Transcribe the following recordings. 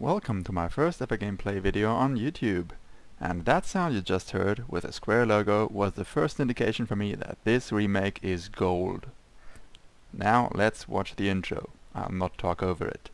Welcome to my first ever gameplay video on YouTube. And that sound you just heard with a Square logo was the first indication for me that this remake is gold. Now let's watch the intro. I'll not talk over it.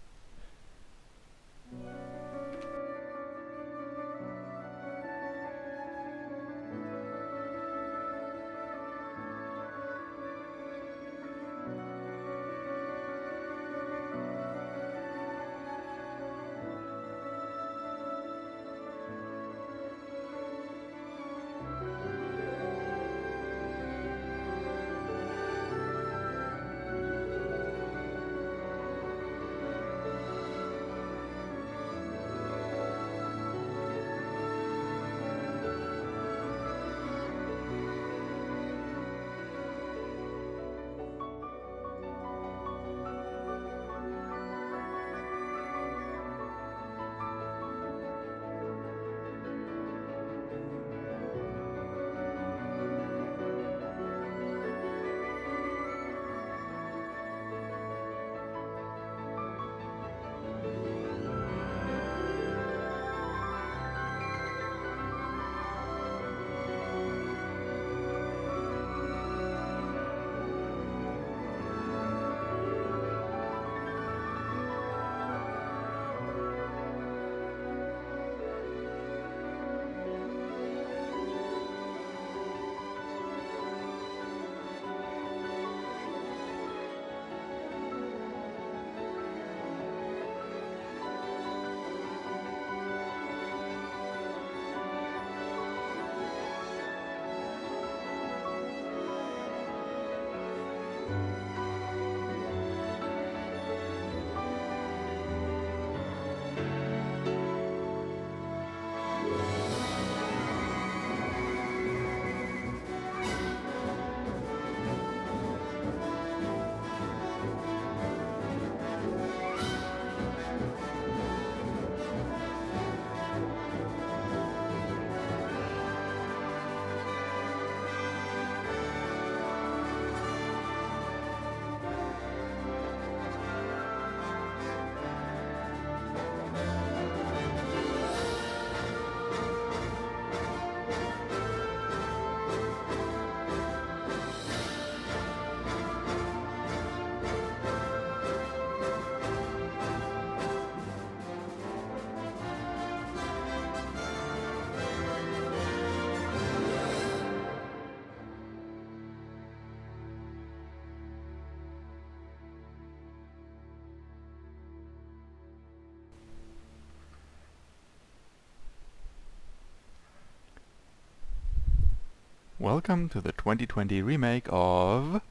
Welcome to the 2020 remake of...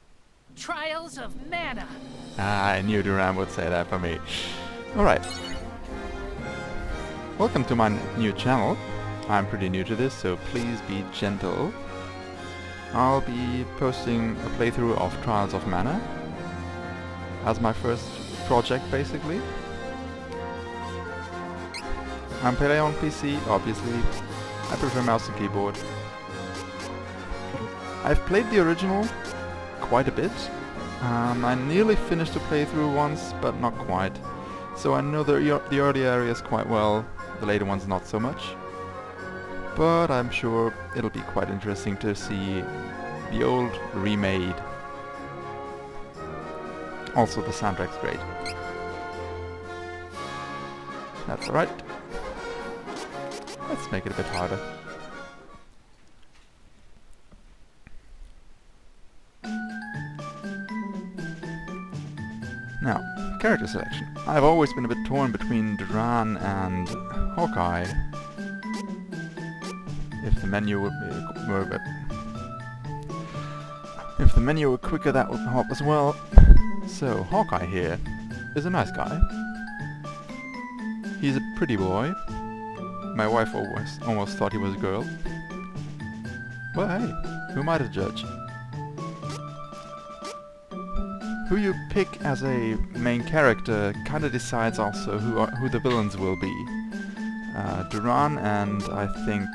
Trials of Mana. I knew Duran would say that for me. Alright. Welcome to my new channel. I'm pretty new to this, so please be gentle. I'll be posting a playthrough of Trials of Mana as my first project, basically. I'm playing on PC, obviously. I prefer mouse and keyboard. I've played the original quite a bit. I nearly finished the playthrough once, but not quite. So I know the early areas quite well, the later ones not so much. But I'm sure it'll be quite interesting to see the old remade. Also the soundtrack's great. That's alright. Let's make it a bit harder. Now, character selection. I've always been a bit torn between Duran and Hawkeye. If the menu were quicker, that would help as well. So, Hawkeye here is a nice guy. He's a pretty boy. My wife almost thought he was a girl. Well, hey, who am I to judge? Who you pick as a main character kinda decides also who the villains will be. Duran and I think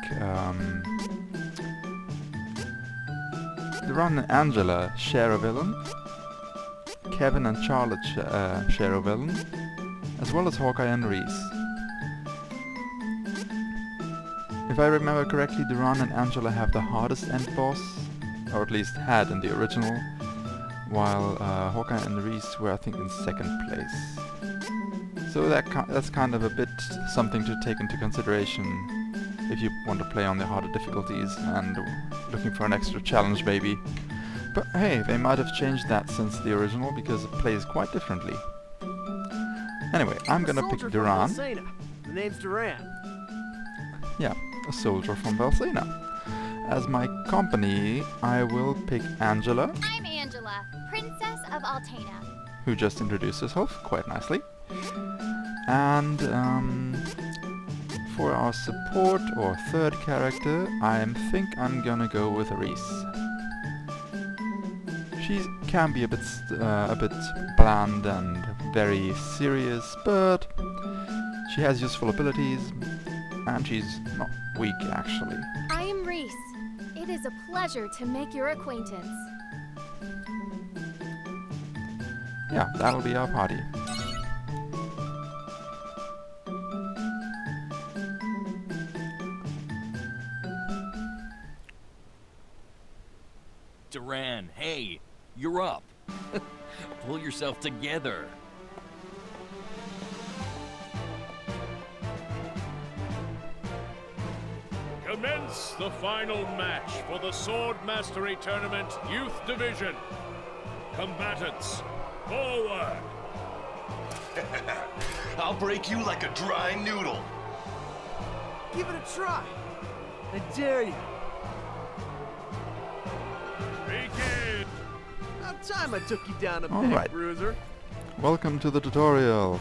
Duran and Angela share a villain. Kevin and Charlotte share a villain, as well as Hawkeye and Reese. If I remember correctly, Duran and Angela have the hardest end boss, or at least had in the original, while Hawkeye and Reese were, I think, in second place. So that's kind of a bit something to take into consideration if you want to play on the harder difficulties and looking for an extra challenge maybe. But hey, they might have changed that since the original, because it plays quite differently. Anyway, I'm gonna pick Duran. The name's Duran. Yeah, a soldier from Valsena. As my company, I will pick Angela, I'm Angela, Princess of Altena. who just introduced herself quite nicely. And for our support or third character, I think I'm gonna go with Reese. She can be a bit bland and very serious, but she has useful abilities, and she's not weak actually. I am Reese. It is a pleasure to make your acquaintance. Yeah, that'll be our party. Duran, hey, you're up. Pull yourself together. Commence the final match for the Sword Mastery Tournament Youth Division. Combatants, forward! I'll break you like a dry noodle. Give it a try. I dare you. Begin! About time I took you down a All peg, right. bruiser. Welcome to the tutorial.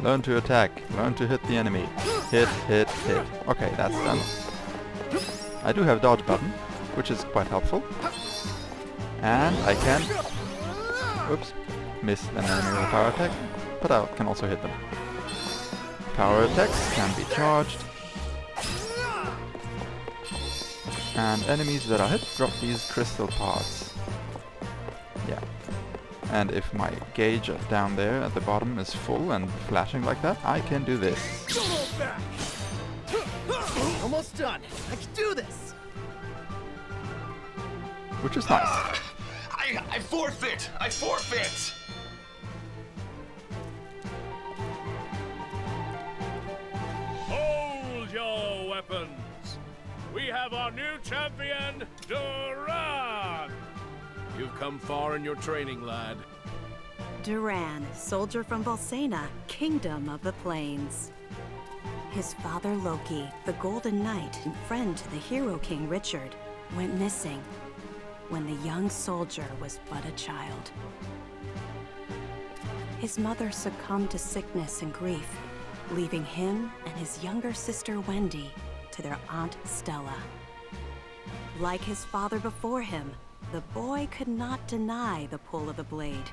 Learn to attack, learn to hit the enemy. Hit, hit, hit. Okay, that's done. I do have dodge button, which is quite helpful. And I can, oops, miss an enemy with a power attack, but I can also hit them. Power attacks can be charged. And enemies that are hit drop these crystal parts. Yeah. And if my gauge down there at the bottom is full and flashing like that, I can do this. Almost done. I can do this. Which is nice. I forfeit! I forfeit! Hold your weapons! We have our new champion, Duran! You've come far in your training, lad. Duran, soldier from Valsena, Kingdom of the Plains. His father Loki, the Golden Knight and friend to the Hero King Richard, went missing when the young soldier was but a child. His mother succumbed to sickness and grief, leaving him and his younger sister Wendy to their Aunt Stella. Like his father before him, the boy could not deny the pull of the blade.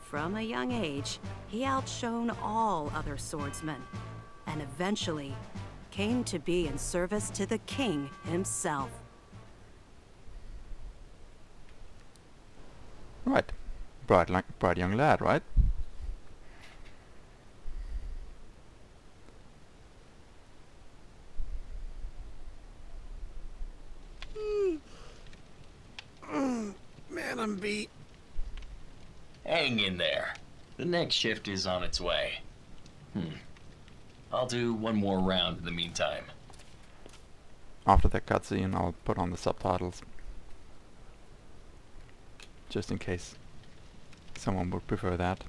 From a young age, he outshone all other swordsmen, and eventually came to be in service to the king himself. Right. Bright young lad, right? Man, I'm beat. Hang in there. The next shift is on its way. I'll do one more round in the meantime. After that cutscene, I'll put on the subtitles. Just in case someone would prefer that.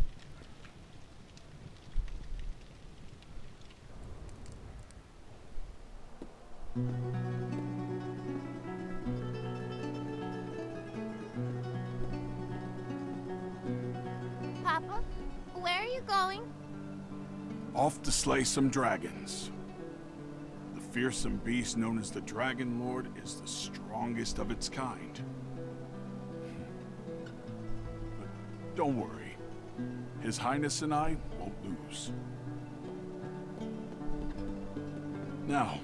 Papa, where are you going? Off to slay some dragons. The fearsome beast known as the Dragon Lord is the strongest of its kind. But don't worry. His Highness and I won't lose. Now,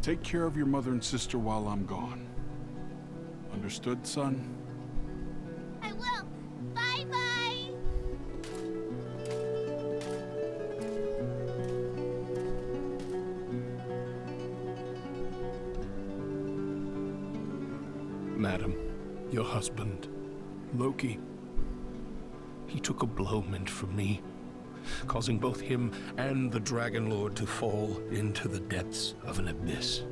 take care of your mother and sister while I'm gone. Understood, son? I will. Bye-bye. Madam, your husband, Loki, he took a blow meant for me, causing both him and the Dragon Lord to fall into the depths of an abyss.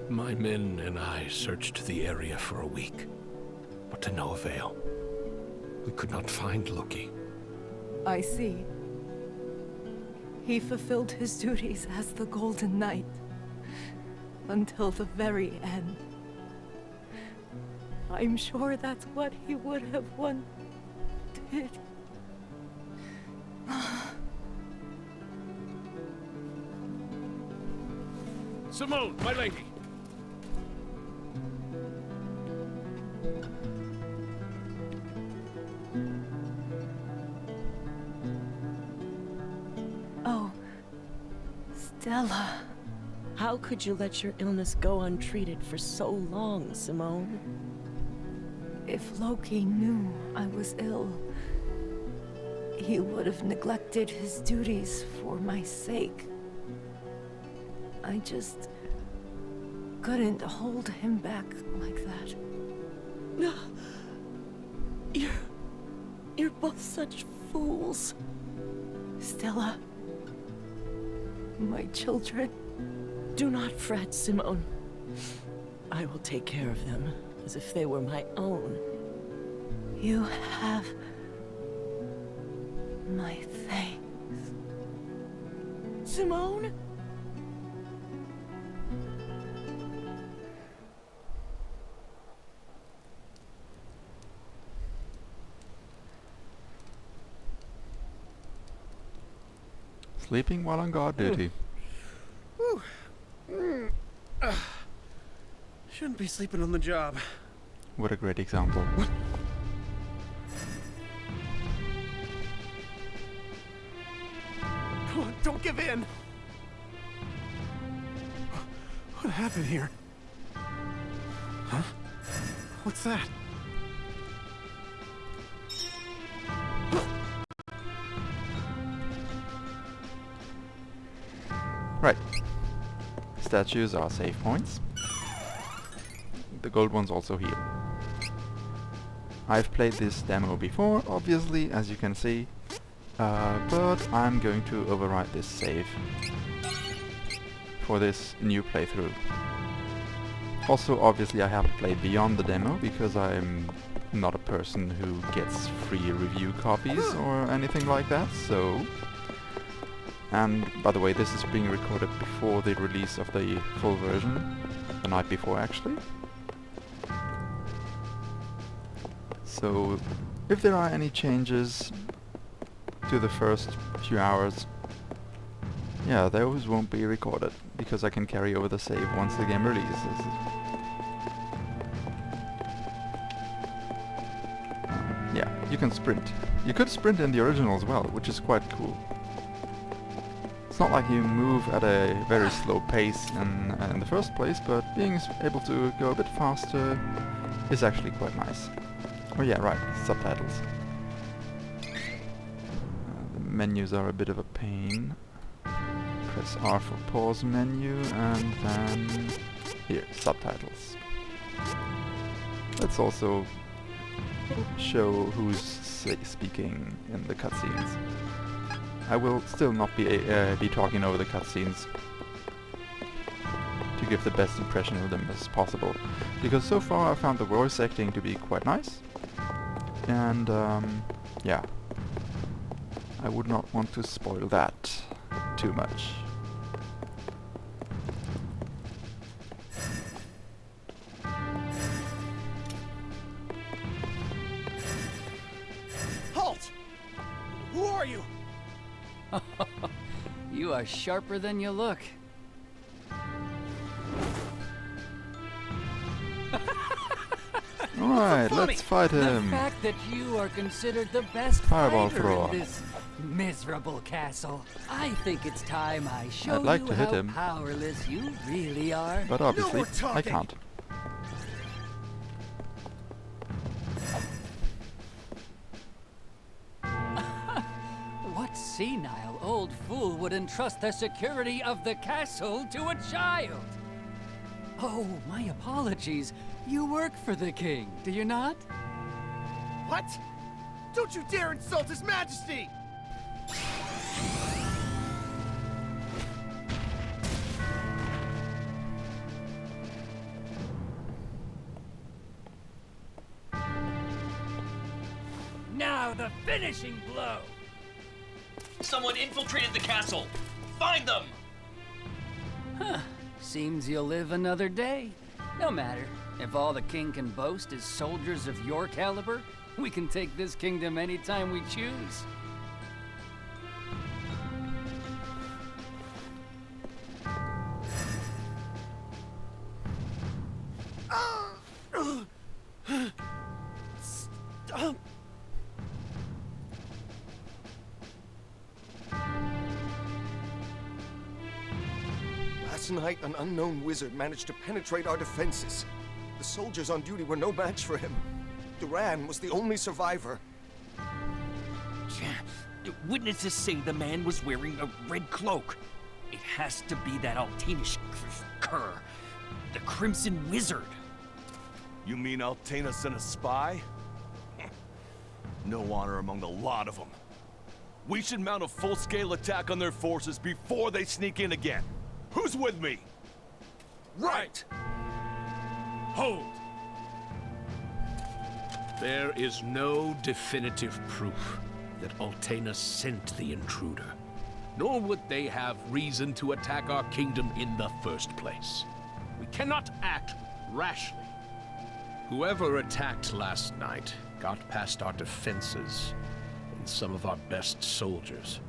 My men and I searched the area for a week, but to no avail. We could not find Loki. I see. He fulfilled his duties as the Golden Knight until the very end. I'm sure that's what he would have wanted. Simone, my lady! Oh, Stella. How could you let your illness go untreated for so long, Simone? If Loki knew I was ill, he would have neglected his duties for my sake. I just couldn't hold him back like that. You're both such fools. Stella, my children. Do not fret, Simone. I will take care of them as if they were my own. You have my thanks. Simone? Sleeping while on guard duty. Shouldn't be sleeping on the job. What a great example. Come on, don't give in! What happened here? Huh? What's that? Right. Statues are save points. The gold ones also heal. I've played this demo before, obviously, as you can see, but I'm going to overwrite this save for this new playthrough. Also, obviously, I haven't played beyond the demo because I'm not a person who gets free review copies or anything like that, so... And, by the way, this is being recorded before the release of the full version, the night before actually. So, if there are any changes to the first few hours, yeah, those won't be recorded, because I can carry over the save once the game releases. Yeah, you can sprint. You could sprint in the original as well, which is quite cool. It's not like you move at a very slow pace in the first place, but being able to go a bit faster is actually quite nice. Oh yeah, right, subtitles. The menus are a bit of a pain. Press R for pause menu, and then here, subtitles. Let's also show who's speaking in the cutscenes. I will still not be talking over the cutscenes to give the best impression of them as possible, because so far I found the voice acting to be quite nice, and yeah, I would not want to spoil that too much. Halt! Who are you? You are sharper than you look. Alright, let's fight him. The fact that you are considered the best Fireball fighter thrower. in this miserable castle. I think it's time I show I'd like you to hit how him, powerless you really are. but obviously we're talking. I can't. What senile old fool would entrust the security of the castle to a child? Oh, my apologies. You work for the king, do you not? What? Don't you dare insult His Majesty! Now the finishing blow! Someone infiltrated the castle! Find them! Huh. Seems you'll live another day. No matter. If all the king can boast is soldiers of your caliber, we can take this kingdom anytime we choose. Stop! Last night, an unknown wizard managed to penetrate our defenses. The soldiers on duty were no match for him. Duran was the only survivor. Witnesses say the man was wearing a red cloak. It has to be that Altanish cur, the Crimson Wizard. You mean Altena sent a spy? No honor among the lot of them. We should mount a full-scale attack on their forces before they sneak in again. Who's with me? Right! Hold! There is no definitive proof that Altena sent the intruder, nor would they have reason to attack our kingdom in the first place. We cannot act rashly. Whoever attacked last night got past our defenses and some of our best soldiers.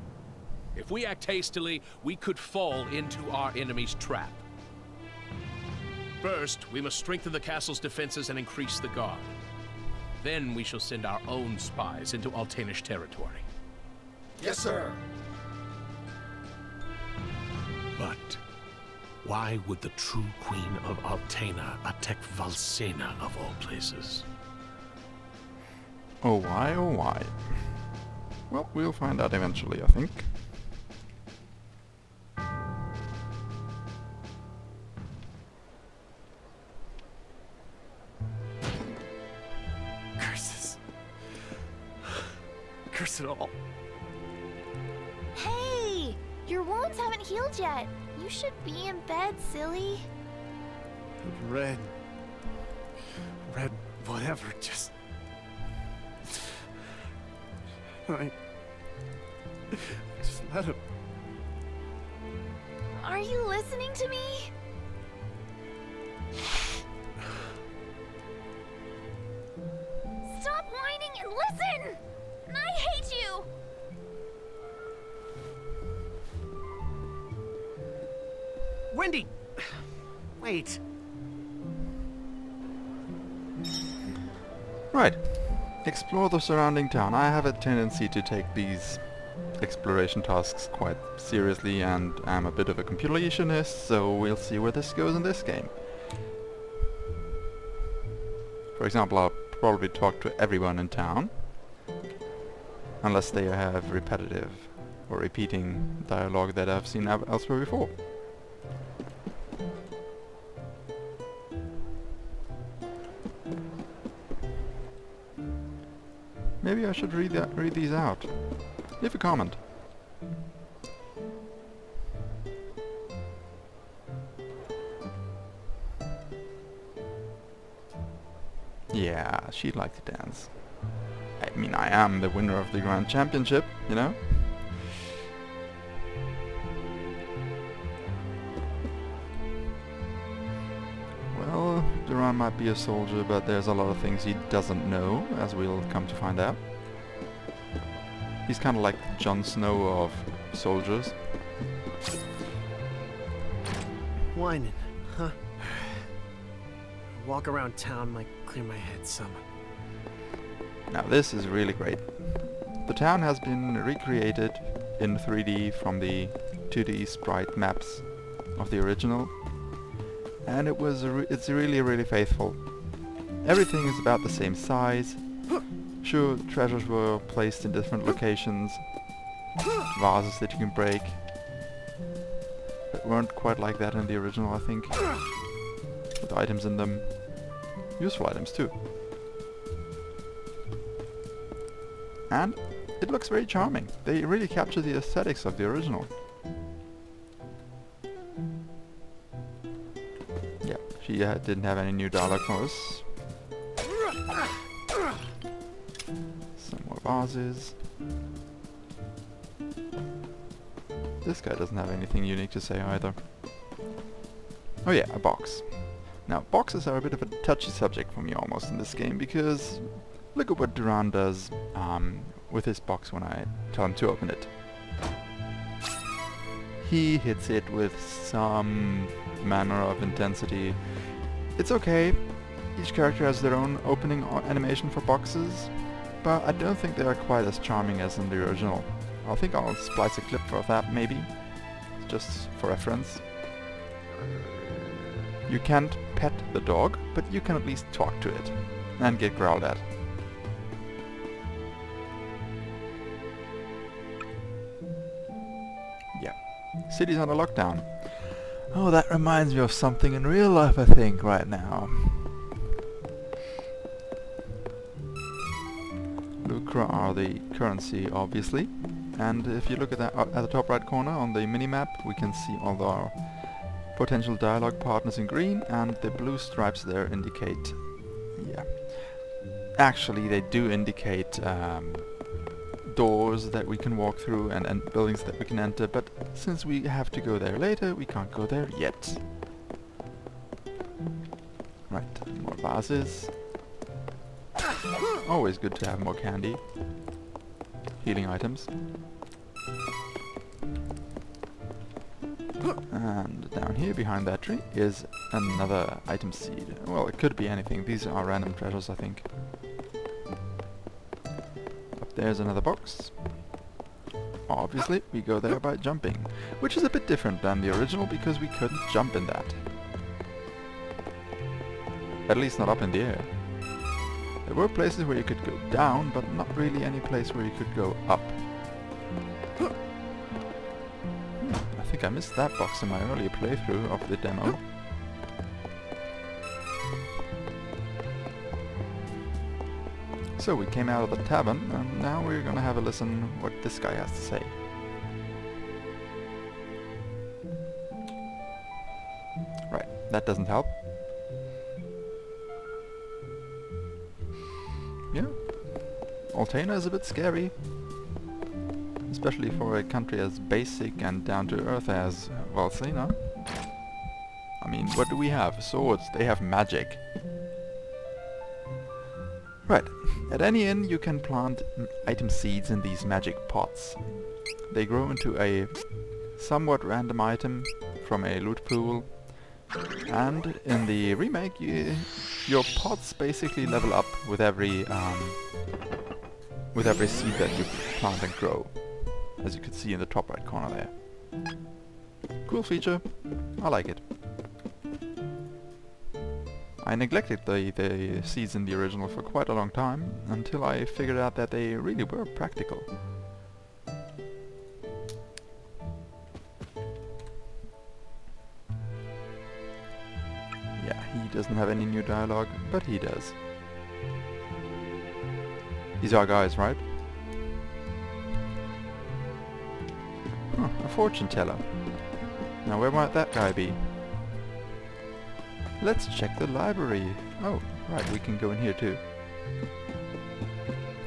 If we act hastily, we could fall into our enemy's trap. First, we must strengthen the castle's defenses and increase the guard. Then we shall send our own spies into Altanish territory. Yes, sir. But why would the true queen of Altena attack Valsena of all places? Oh why, oh why. Well, we'll find out eventually, I think. Curses. Curse it all. Hey! Your wounds haven't healed yet. You should be in bed, silly. Red, whatever, just... Just let him... Are you listening to me? Stop whining and listen! I hate you! Wendy! Wait. Right. Explore the surrounding town. I have a tendency to take these exploration tasks quite seriously, and I'm a bit of a completionist, so we'll see where this goes in this game. For example, I'll probably talk to everyone in town, unless they have repetitive or repeating dialogue that I've seen elsewhere before. Maybe I should read these out. Leave a comment. Yeah, she'd like to dance. I mean, I am the winner of the Grand Championship, you know? Well, Duran might be a soldier, but there's a lot of things he doesn't know, as we'll come to find out. He's kind of like Jon Snow of soldiers. Whining, huh? Walk around town might clear my head some. Now this is really great. The town has been recreated in 3D from the 2D sprite maps of the original, and it's really faithful. Everything is about the same size. Sure, treasures were placed in different locations, vases that you can break, but weren't quite like that in the original, I think. with items in them. Useful items too. And it looks very charming. They really capture the aesthetics of the original. Yeah, she didn't have any new dialogue for us. Some more vases. This guy doesn't have anything unique to say either. Oh yeah, a box. Now, boxes are a bit of a touchy subject for me almost in this game, because look at what Duran does with his box when I tell him to open it. He hits it with some manner of intensity. It's okay, each character has their own opening animation for boxes, but I don't think they are quite as charming as in the original. I think I'll splice a clip for that, maybe, just for reference. You can't pet the dog, but you can at least talk to it and get growled at. Yeah. City's under lockdown. Oh, that reminds me of something in real life, I think, right now. Lucra are the currency, obviously. And if you look at that at the top right corner on the minimap, we can see all our potential dialogue partners in green, and the blue stripes there indicate... yeah. Actually, they do indicate doors that we can walk through and buildings that we can enter, but since we have to go there later, we can't go there yet. Right, more vases. Always good to have more candy. Healing items. And down here behind that tree is another item seed. Well, it could be anything. These are random treasures, I think. Up there's another box. Obviously, we go there by jumping, which is a bit different than the original because we couldn't jump in that. At least not up in the air. There were places where you could go down, but not really any place where you could go up. I think I missed that box in my earlier playthrough of the demo. So we came out of the tavern, and now we're gonna have a listen what this guy has to say. Right, that doesn't help. Yeah, Altena is a bit scary. Especially for a country as basic and down to earth as Valsena. I mean, what do we have? Swords, they have magic. Right, at any inn you can plant item seeds in these magic pots. They grow into a somewhat random item from a loot pool. And in the remake, your pots basically level up with every seed that you plant and grow, as you can see in the top right corner there. Cool feature, I like it. I neglected the seeds in the original for quite a long time, until I figured out that they really were practical. Yeah, he doesn't have any new dialogue, but he does. These are guys, right? Huh, a fortune teller. Now where might that guy be? Let's check the library. Oh, right, we can go in here too.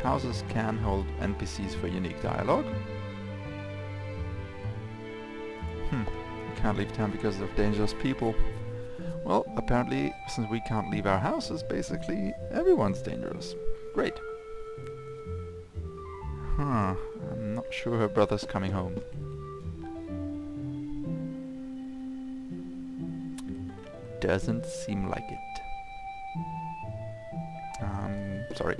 Houses can hold NPCs for unique dialogue. Can't leave town because of dangerous people. Well, apparently, since we can't leave our houses, basically everyone's dangerous. Great. I'm not sure her brother's coming home. Doesn't seem like it. Sorry.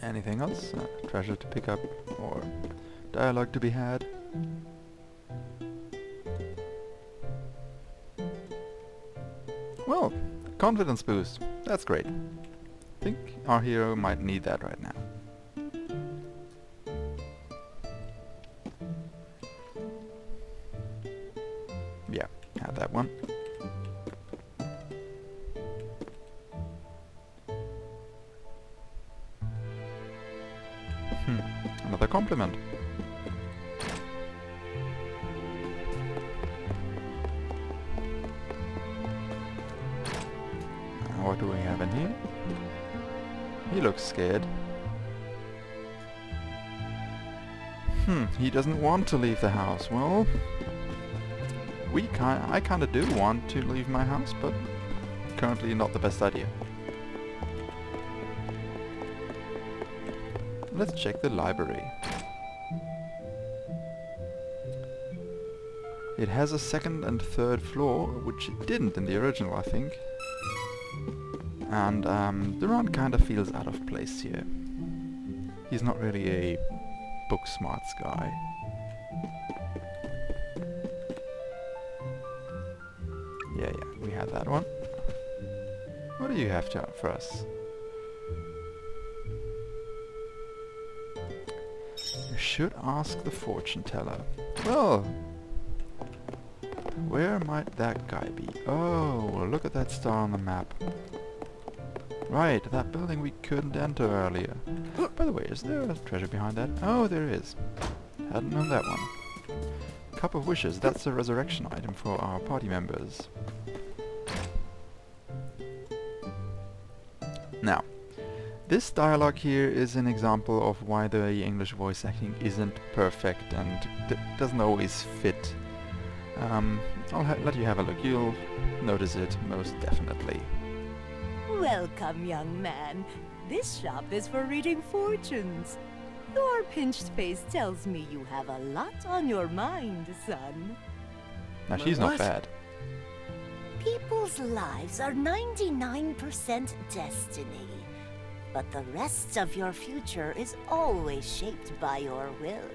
Anything else? Treasure to pick up or dialogue to be had? Well, confidence boost. That's great. think our hero might need that right now. Yeah, have that one. Another compliment. What do we have in here? He looks scared. He doesn't want to leave the house. Well, I kinda do want to leave my house, but currently not the best idea. Let's check the library. It has a second and third floor, which it didn't in the original, I think. And Duran kinda feels out of place here. He's not really a book smarts guy. Yeah, we had that one. What do you have for us? You should ask the fortune teller. Well, where might that guy be? Oh, look at that star on the map. Right, that building we couldn't enter earlier. By the way, is there a treasure behind that? Oh, there is. Hadn't known that one. Cup of Wishes, that's a resurrection item for our party members. Now, this dialogue here is an example of why the English voice acting isn't perfect and doesn't always fit. I'll let you have a look. You'll notice it most definitely. Welcome, young man. This shop is for reading fortunes. Your pinched face tells me you have a lot on your mind, son. Now she's not bad. People's lives are 99% destiny, but the rest of your future is always shaped by your will.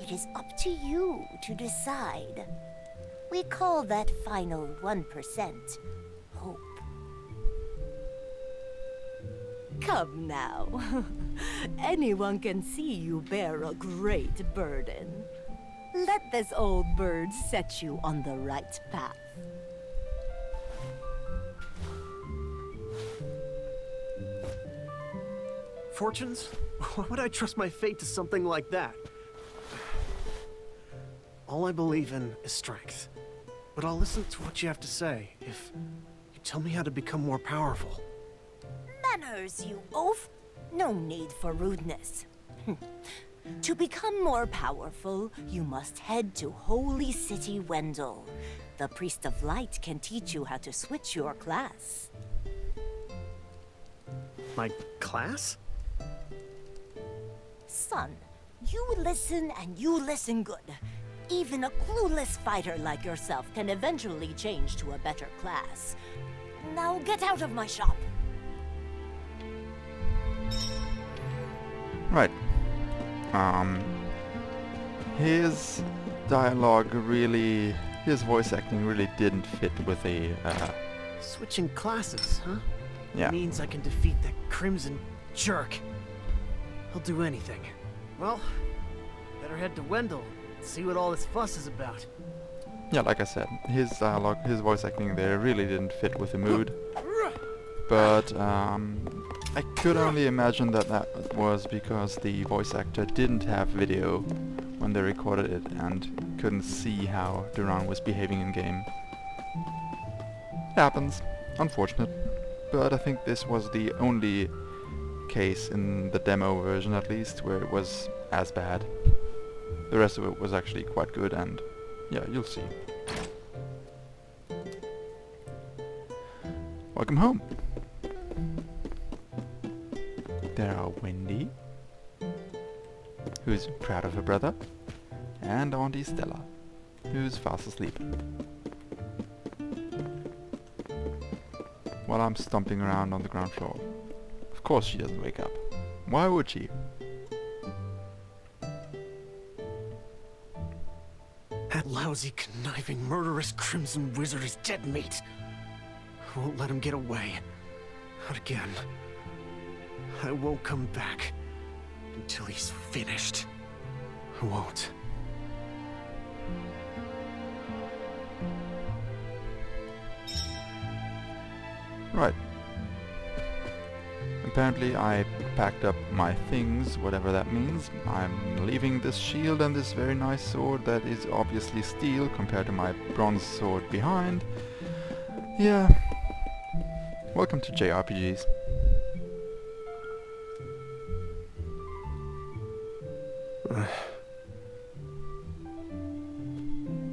It is up to you to decide. We call that final 1% hope. Come now. Anyone can see you bear a great burden. Let this old bird set you on the right path. Fortunes? Why would I trust my fate to something like that? All I believe in is strength. But I'll listen to what you have to say if you tell me how to become more powerful. Manners, you oaf! No need for rudeness. To become more powerful, you must head to Holy City Wendell. The Priest of Light can teach you how to switch your class. My class? Son, you listen and you listen good. Even a clueless fighter like yourself can eventually change to a better class. Now get out of my shop. Right. His dialogue really, his voice acting really didn't fit with a, Switching classes, huh? Yeah. Means I can defeat that crimson jerk. He'll do anything. Well, better head to Wendell and see what all this fuss is about. Yeah, like I said, his dialogue, his voice acting there really didn't fit with the mood. But, I could only imagine that that was because the voice actor didn't have video when they recorded it and couldn't see how Duran was behaving in game. Happens. Unfortunate. But I think this was the only case in the demo version at least where it was as bad. The rest of it was actually quite good and yeah, you'll see. Welcome home. There are Wendy, who's proud of her brother, and Auntie Stella, who's fast asleep. While I'm stomping around on the ground floor. Of course she doesn't wake up. Why would she? That lousy, conniving, murderous Crimson Wizard is dead meat. I won't let him get away. Not again. I won't come back until he's finished. I won't. Right. Apparently I packed up my things, whatever that means. I'm leaving this shield and this very nice sword that is obviously steel compared to my bronze sword behind. Yeah. Welcome to JRPGs.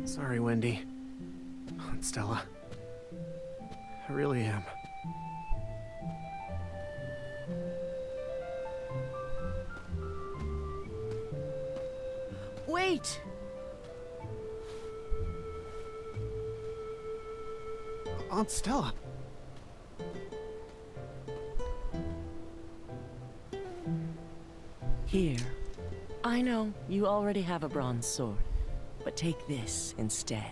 Sorry, Wendy. And Stella. I really am. Wait! Aunt Stella. Here. I know, you already have a bronze sword, but take this instead.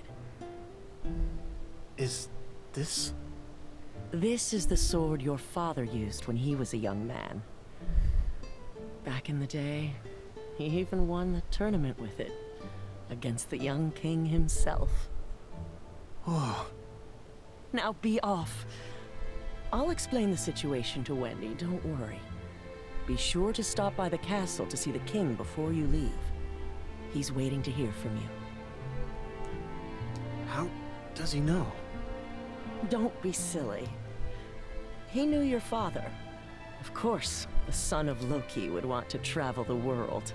Is this? This is the sword your father used when he was a young man. Back in the day, he even won the tournament with it, against the young king himself. Oh. Now be off. I'll explain the situation to Wendy, don't worry. Be sure to stop by the castle to see the king before you leave. He's waiting to hear from you. How does he know? Don't be silly. He knew your father. Of course, the son of Loki would want to travel the world.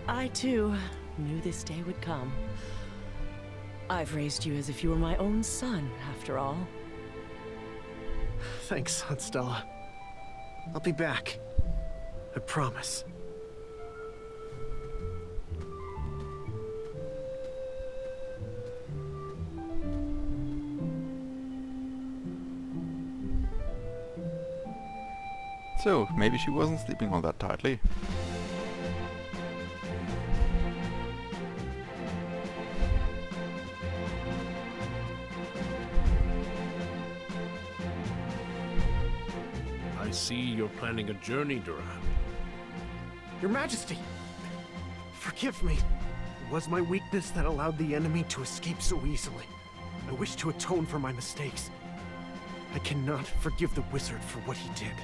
I, too, knew this day would come. I've raised you as if you were my own son, after all. Thanks, Aunt Stella. I'll be back. I promise. So, maybe she wasn't sleeping all that tightly. I see you're planning a journey, Duran. Your Majesty! Forgive me. It was my weakness that allowed the enemy to escape so easily. I wish to atone for my mistakes. I cannot forgive the wizard for what he did.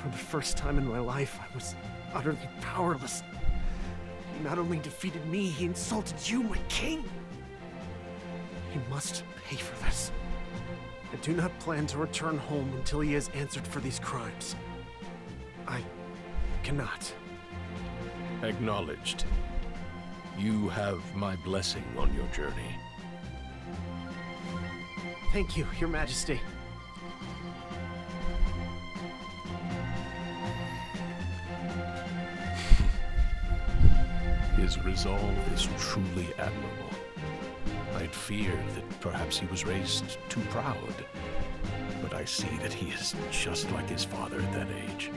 For the first time in my life, I was utterly powerless. He not only defeated me, he insulted you, my king! He must pay for this. I do not plan to return home until he has answered for these crimes. I cannot. Acknowledged. You have my blessing on your journey. Thank you, Your Majesty. His resolve is truly admirable. I'd feared that perhaps he was raised too proud, but I see that he is just like his father at that age.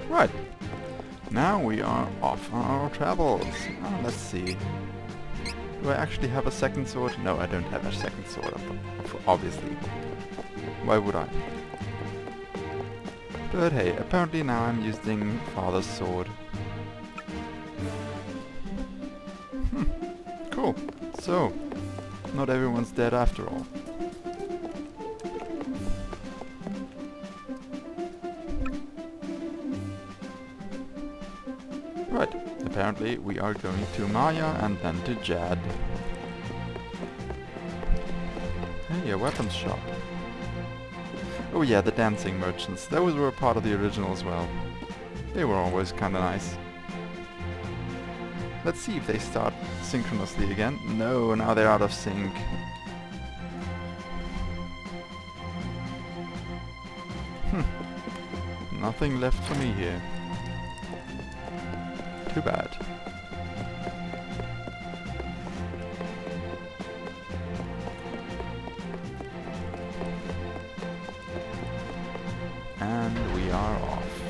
Right. Now we are off on our travels. Let's see. Do I actually have a second sword? No, I don't have a second sword, obviously. Why would I? But hey, apparently now I'm using father's sword. Cool. So, not everyone's dead after all. Right, apparently we are going to Maya and then to Jad. Hey, a weapons shop. Oh yeah, the dancing merchants. Those were a part of the original as well. They were always kinda nice. Let's see if they start synchronously again. No, now they're out of sync. Nothing left for me here. Too bad. And we are off.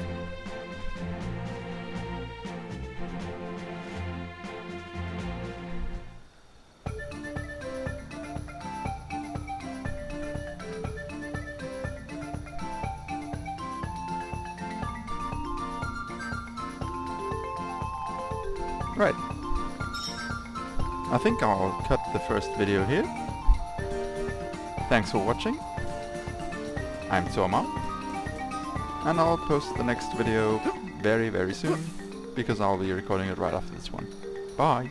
Right. I think I'll cut the first video here. Thanks for watching. I'm Toma. And I'll post the next video very, very soon, because I'll be recording it right after this one. Bye!